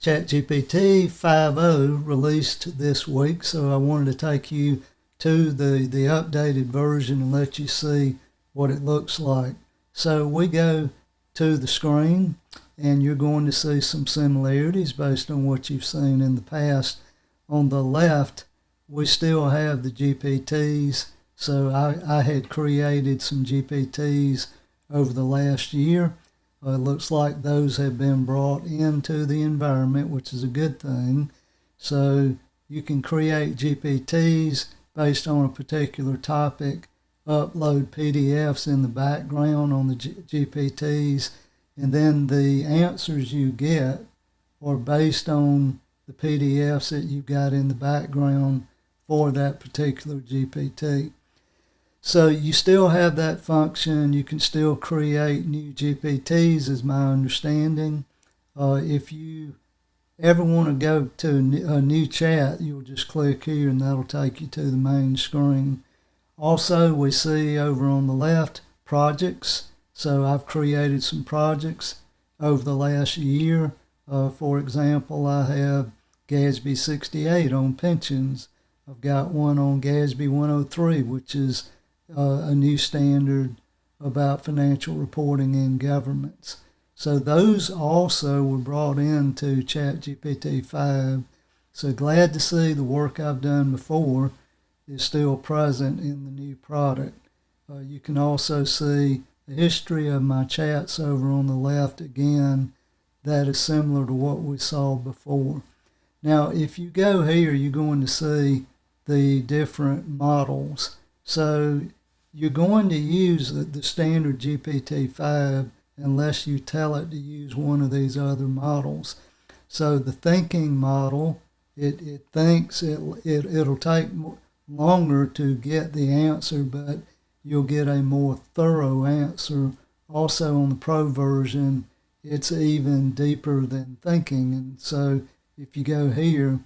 ChatGPT 5.0 released this week, so I wanted to take you to the updated version and let you see what it looks like. So we go to the screen, and you're going to see some similarities based on what you've seen in the past. On the left, we still have the GPTs. So I had created some GPTs over the last year. It looks like those have been brought into the environment, which is a good thing. So you can create GPTs based on a particular topic, upload PDFs in the background on the GPTs, and then the answers you get are based on the PDFs that you've got in the background for that particular GPT. So you still have that function. You can still create new GPTs, is my understanding. If you ever want to go to a new chat, you'll just click here and that'll take you to the main screen. Also, we see over on the left projects. So I've created some projects over the last year. For example, I have GASB 68 on pensions. I've got one on GASB 103, which is a new standard about financial reporting in governments. So those also were brought into ChatGPT 5. So glad to see the work I've done before is still present in the new product. You can also see the history of my chats over on the left again. That is similar to what we saw before. Now, if you go here, you're going to see the different models. So you're going to use the standard GPT-5 unless you tell it to use one of these other models. So the thinking model, it thinks it'll take longer to get the answer, but you'll get a more thorough answer. Also on the Pro version, it's even deeper than thinking. And so if you go here,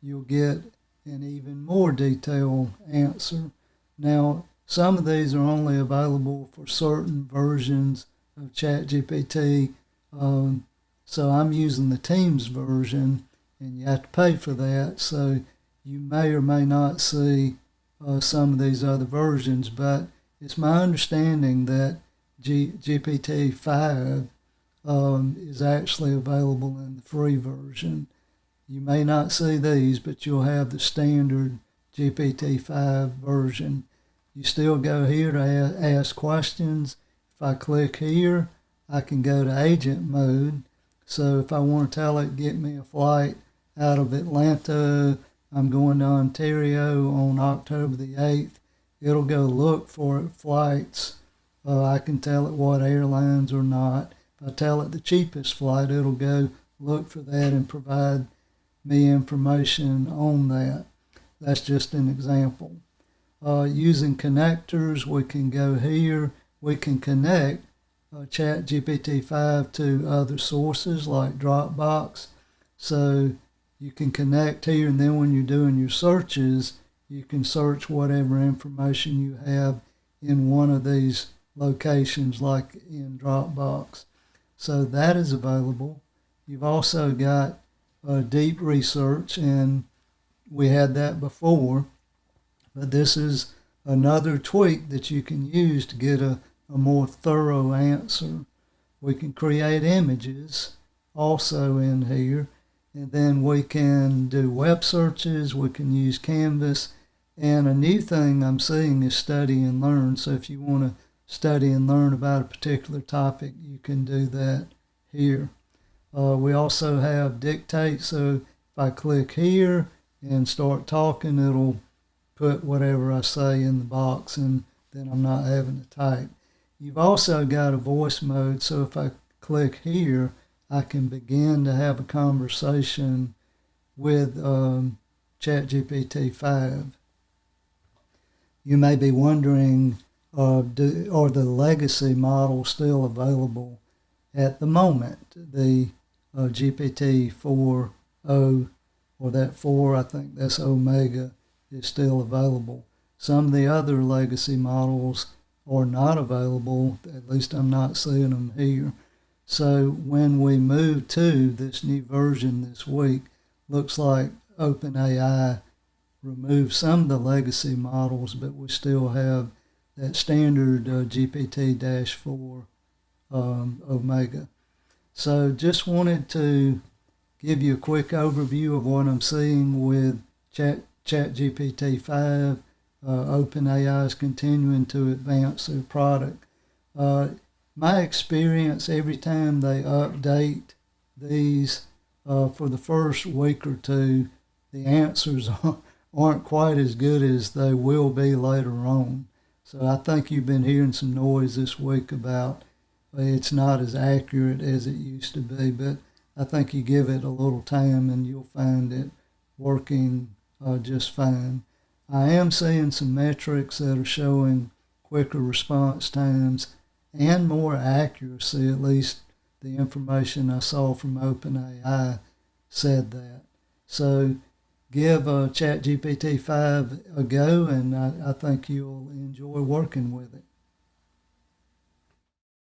you'll get an even more detailed answer. Now, some of these are only available for certain versions of ChatGPT. So I'm using the Teams version, and you have to pay for that. So you may or may not see some of these other versions, but it's my understanding that GPT-5 is actually available in the free version. You may not see these, but you'll have the standard GPT-5 version. You still go here to ask questions. If I click here, I can go to agent mode. So if I want to tell it, get me a flight out of Atlanta, I'm going to Ontario on October the 8th, it'll go look for flights. I can tell it what airlines or not. If I tell it the cheapest flight, it'll go look for that and provide me information on that. That's just an example. Using connectors, we can go here. We can connect ChatGPT-5 to other sources like Dropbox. So you can connect here, and then when you're doing your searches, you can search whatever information you have in one of these locations like in Dropbox. So that is available. You've also got deep research, and we had that before, but this is another tweak that you can use to get a more thorough answer. We can create images also in here, and then we can do web searches, we can use Canvas, and a new thing I'm seeing is study and learn. So if you want to study and learn about a particular topic, you can do that here. We also have dictate, so if I click here and start talking, it'll put whatever I say in the box, and then I'm not having to type. You've also got a voice mode, so if I click here, I can begin to have a conversation with ChatGPT-5. You may be wondering, are the legacy models still available at the moment? The GPT-4o, or that 4, I think that's Omega, is still available. Some of the other legacy models are not available, at least I'm not seeing them here. So when we move to this new version this week, looks like OpenAI removed some of the legacy models, but we still have that standard GPT-4 Omega. So just wanted to give you a quick overview of what I'm seeing with ChatGPT 5. OpenAI is continuing to advance their product. My experience, every time they update these, for the first week or two, the answers aren't quite as good as they will be later on. So I think you've been hearing some noise this week about it's not as accurate as it used to be, but I think you give it a little time and you'll find it working just fine. I am seeing some metrics that are showing quicker response times and more accuracy, at least the information I saw from OpenAI said that. So give ChatGPT 5 a go, and I think you'll enjoy working with it.